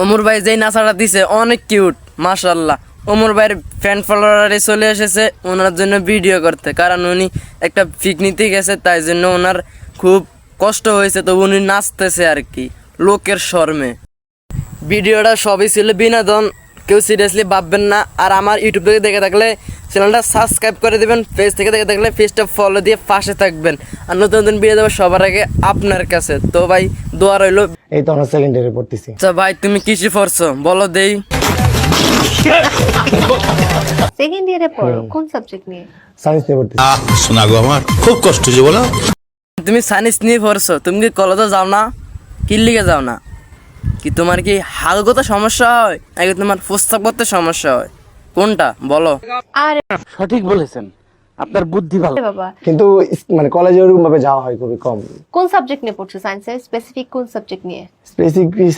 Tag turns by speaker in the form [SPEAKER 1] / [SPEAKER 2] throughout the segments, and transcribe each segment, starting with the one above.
[SPEAKER 1] ওমর ভাই যেই নাচাটা দিছে অনেক কিউট মাশাআল্লাহ। ওমর ভাইয়ের ফ্যান ফলোয়ারে চলে এসেছে ওনার জন্য ভিডিও করতে, কারণ উনি একটা পিকনিকে গেছে, তাই জন্য ওনার খুব কষ্ট হয়েছে, তো উনি নাচতেছে আর কি লোকের শর্মে। ভিডিওটা সবই ছিল বিনোদন, কেউ সিরিয়াসলি ভাববেন না। আর আমার ইউটিউব থেকে দেখে থাকলে চ্যানেলটা সাবস্ক্রাইব করে দেবেন, পেজ থেকে দেখে থাকলে পেজটা ফলো দিয়ে পাশে থাকবেন। আর নতুন নতুন ভিডিও দেবো সবার আগে আপনার কাছে। তো ভাই দোয়া রইলো।
[SPEAKER 2] এই তো আমরা সেকেন্ড ইয়ারে পড়তেছি।
[SPEAKER 1] আচ্ছা ভাই তুমি কিসে পড়ছো বলো দেই।
[SPEAKER 3] সেকেন্ড ইয়ারে পড়ো, কোন সাবজেক্ট নিয়ে?
[SPEAKER 2] সায়েন্স নিয়ে পড়তেছি।
[SPEAKER 4] শোনা গো আমার খুব কষ্ট যে বলো।
[SPEAKER 1] তুমি সায়েন্স নিয়ে পড়ছো, তুমি কি কলেজে যাও না? কি লিগে যাও না? কি তোমার কি হালগত সমস্যা হয় নাকি তোমার প্রস্তাব করতে সমস্যা হয়, কোনটা বলো?
[SPEAKER 3] আরে
[SPEAKER 5] সঠিক বলেছেন, আপনার বুদ্ধি ভালো।
[SPEAKER 3] বাবা,
[SPEAKER 2] কিন্তু মানে কলেজে ওরকম ভাবে যাওয়া হয় খুবই কম।
[SPEAKER 3] কোন সাবজেক্ট নিয়ে পড়ছো? সায়েন্সের স্পেসিফিক কোন সাবজেক্ট নিয়ে?
[SPEAKER 2] স্পেসিফিক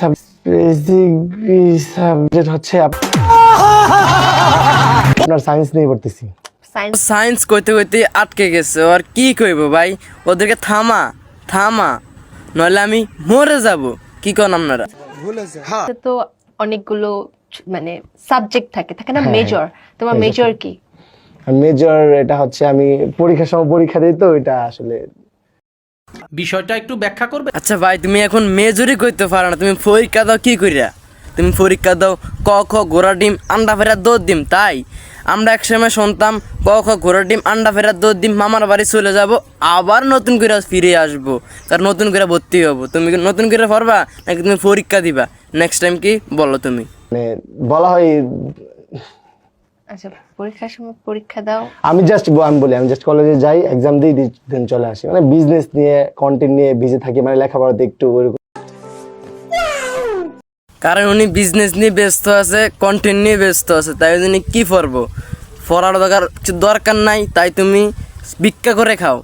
[SPEAKER 2] সাবজেক্ট হচ্ছে আপনার সায়েন্স নিয়ে পড়তেছি।
[SPEAKER 3] সায়েন্স।
[SPEAKER 1] সায়েন্স কইতে কইতে আটকে গেছে, আর কি কইব ভাই, ওদেরকে থামা থামা, নইলে আমি মরে যাব। কি কোন আপনারা?
[SPEAKER 3] তো অনেকগুলো মানে সাবজেক্ট থাকে না,
[SPEAKER 2] হ্যাঁ,
[SPEAKER 3] মেজর। তোমার
[SPEAKER 2] major
[SPEAKER 3] মেজর কি?
[SPEAKER 2] মেজর এটা হচ্ছে আমি পরীক্ষার সময় পরীক্ষা দিই, তো এটা আসলে
[SPEAKER 5] বিষয়টা একটু ব্যাখ্যা করবে।
[SPEAKER 1] আচ্ছা ভাই তুমি এখন মেজরই কইতে পারো না, তুমি পরীক্ষা দাও কি কইরা? তুমি পরীক্ষা দাও ক খ ঘোড়া ডিম আন্ডা ফেরা দৌড় ডিম। তাই আমরা একসময় শুনতাম ক খ ঘোড়া ডিম আন্ডা ফেরা দৌড় ডিম, মামার বাড়ি চলে যাব, আবার নতুন করে ফিরে আসবো, কারণ নতুন করে ভর্তি হবো। তুমি কি নতুন করে পড়বা নাকি তুমি পরীক্ষা দিবা? নেক্সট টাইম কি বলো তুমি?
[SPEAKER 2] মানে বলা হয়।
[SPEAKER 3] আচ্ছা, পরীক্ষার সময় পরীক্ষা দাও।
[SPEAKER 2] আমি জাস্ট কলেজে যাই, এক্সাম দিই, দেন চলে আসি। মানে বিজনেস নিয়ে কন্টেন্ট নিয়ে বিজি থাকি, মানে লেখাপড়াতে একটু ওরকম।
[SPEAKER 1] কারণ উনি বিজনেস নিয়ে ব্যস্ত আছে, কন্টেন্ট নিয়ে ব্যস্ত আছে, তাই জন্য কি পড়বো, পড়ার দরকার নাই। তাই তুমি ভিক্ষা করে খাও,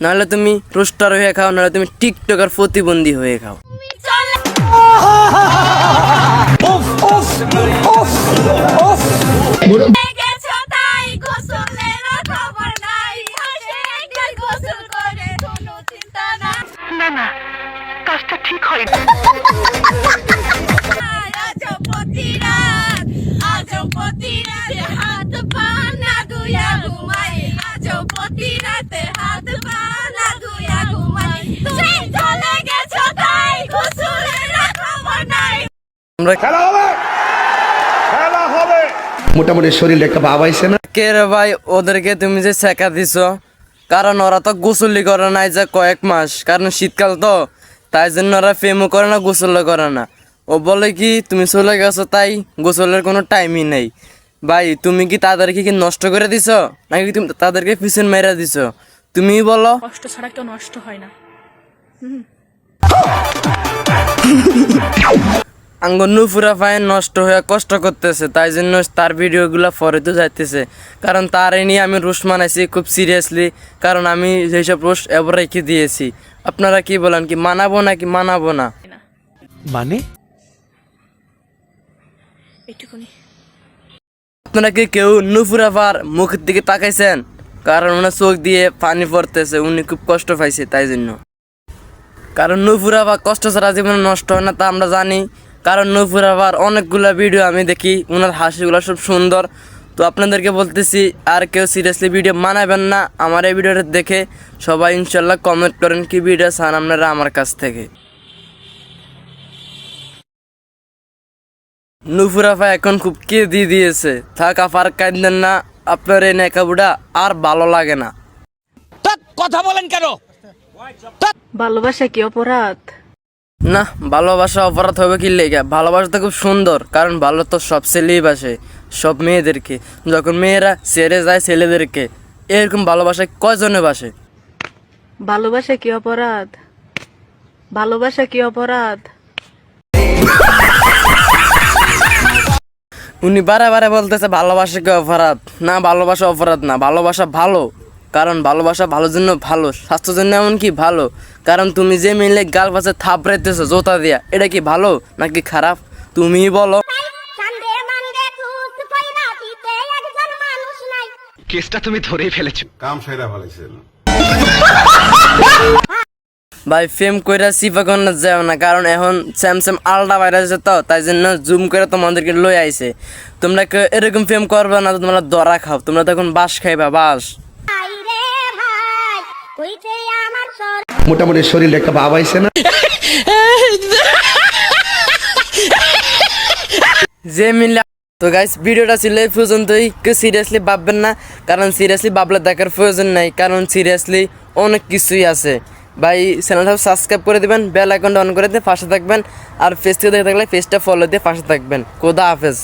[SPEAKER 1] নাহলে তুমি রোস্টার হয়ে খাও, নাহলে তুমি টিকটকার প্রতিবন্ধী হয়ে খাও। আমরা
[SPEAKER 4] মোটামুটি শরীরে একটা ভাব আইছে না।
[SPEAKER 1] কে রে ভাই ওদেরকে তুমি যে শেখা দিছো, কারণ ওরা তো গোসলই করে নাই যে কয়েক মাস, কারণ শীতকাল তো, তাই জন্য ওরা প্রেমও করে না গোসলও করে না। ও বলে কি তুমি চলে গেছো তাই গোসলের কোনো টাইমই নেই। ভাই তুমি কি তাদেরকে কি নষ্ট করে দিছো নাকি তুমি তাদেরকে পিছন মেরে দিছো? তুমিই বলো।
[SPEAKER 6] কষ্ট ছাড়া কেউ নষ্ট হয় না।
[SPEAKER 1] আঙ্গনু পুরা পায়ে নষ্ট হয়ে কষ্ট করতেছে, তাই জন্য তার ভিডিওগুলো পরে তো যাইতেছে। কারণ তার এই নিয়ে আমি রোস্ট মানাইছি খুব সিরিয়াসলি, কারণ আমি যেসব রোস্ট এবার রেখে দিয়েছি। আপনারা কি বলেন, কি মানাবো নাকি মানাবো না?
[SPEAKER 5] মানে
[SPEAKER 6] এইটুকুনি।
[SPEAKER 1] আপনারা কি কেউ নুপুরাফার মুখের দিকে তাকাইছেন? কারণ ওনার চোখ দিয়ে পানি পড়তেছে, উনি খুব কষ্ট পাইছে তাই জন্য। কারণ নুপুরাফা কষ্ট ছাড়া জীবনে নষ্ট হয় না, তা আমরা জানি। কারণ নুপুরাফার অনেকগুলা ভিডিও আমি দেখি, ওনার হাসিগুলো সব সুন্দর। তো আপনাদেরকে বলতেছি আর কেউ সিরিয়াসলি ভিডিও মানাবেন না। আমার এই ভিডিওটা দেখে সবাই ইনশাল্লাহ কমেন্ট করেন কি ভিডিও চান আপনারা আমার কাছ থেকে। নুপুরাফা এখন খুব কে দিয়ে দিয়েছে, থাক আপার কাঁদেন না, আপনার এই নেকাবুড়া আর ভালো লাগে না।
[SPEAKER 5] কথা বলেন কেন?
[SPEAKER 6] ভালোবাসা কি অপরাধ?
[SPEAKER 1] না, ভালোবাসা অপরাধ হবে কি লেগে? ভালোবাসা তো খুব সুন্দর, কারণ ভালো তো সব ছেলেই বাসে, সব মেয়েদেরকে। যখন মেয়েরা ছেড়ে যায় ছেলেদেরকে, এরকম ভালোবাসা কয়জনে বাসে?
[SPEAKER 6] ভালোবাসা কি অপরাধ? ভালোবাসা কি অপরাধ?
[SPEAKER 1] উনি বারে বারে বলতেছে ভালোবাসা কি অপরাধ। না, ভালোবাসা অপরাধ না, ভালোবাসা ভালো। কারণ ভালোবাসা ভালোর জন্য ভালো, স্বাস্থ্যের জন্য এমনকি ভালো। কারণ তুমি যে মেয়ে গাল পাশে থাপড়াইতেছো জোতা দিয়া, এটা কি ভালো নাকি খারাপ তুমিই বলো।
[SPEAKER 4] কেসটা তুমি ধরেই ফেলেছো।
[SPEAKER 7] কাম সেরা ফেলেছিল।
[SPEAKER 1] ভাই ফেম কইরা সিফা কোন যাও না, কারণ এখন স্যামসাং আলট্রা ভাইরাস আছে তো, তাই জন্য জুম করে তোমাদেরকে লই আইছে। তোমরা কেউ এরকম ফেম করবে না তো তোমরা ধরা খাও, তোমরা তখন বাস খাইবা বাস।
[SPEAKER 4] মোটামুটি শরীরে একটা ভাব আইছে না?
[SPEAKER 1] যে মিলে তো গাইস ভিডিওটা ছিল এই পর্যন্তই। কেউ সিরিয়াসলি ভাববেন না, কারণ সিরিয়াসলি ভাবলে দেখার প্রয়োজন নাই, কারণ সিরিয়াসলি অনেক কিছুই আছে। ভাই চ্যানেলটা সাবস্ক্রাইব করে দিবেন, বেল আইকনটা অন করে দিয়ে পাশে থাকবেন, আর পেজ থেকে দেখে থাকলে পেজটা ফলো দিয়ে পাশে থাকবেন। খোদা হাফেজ।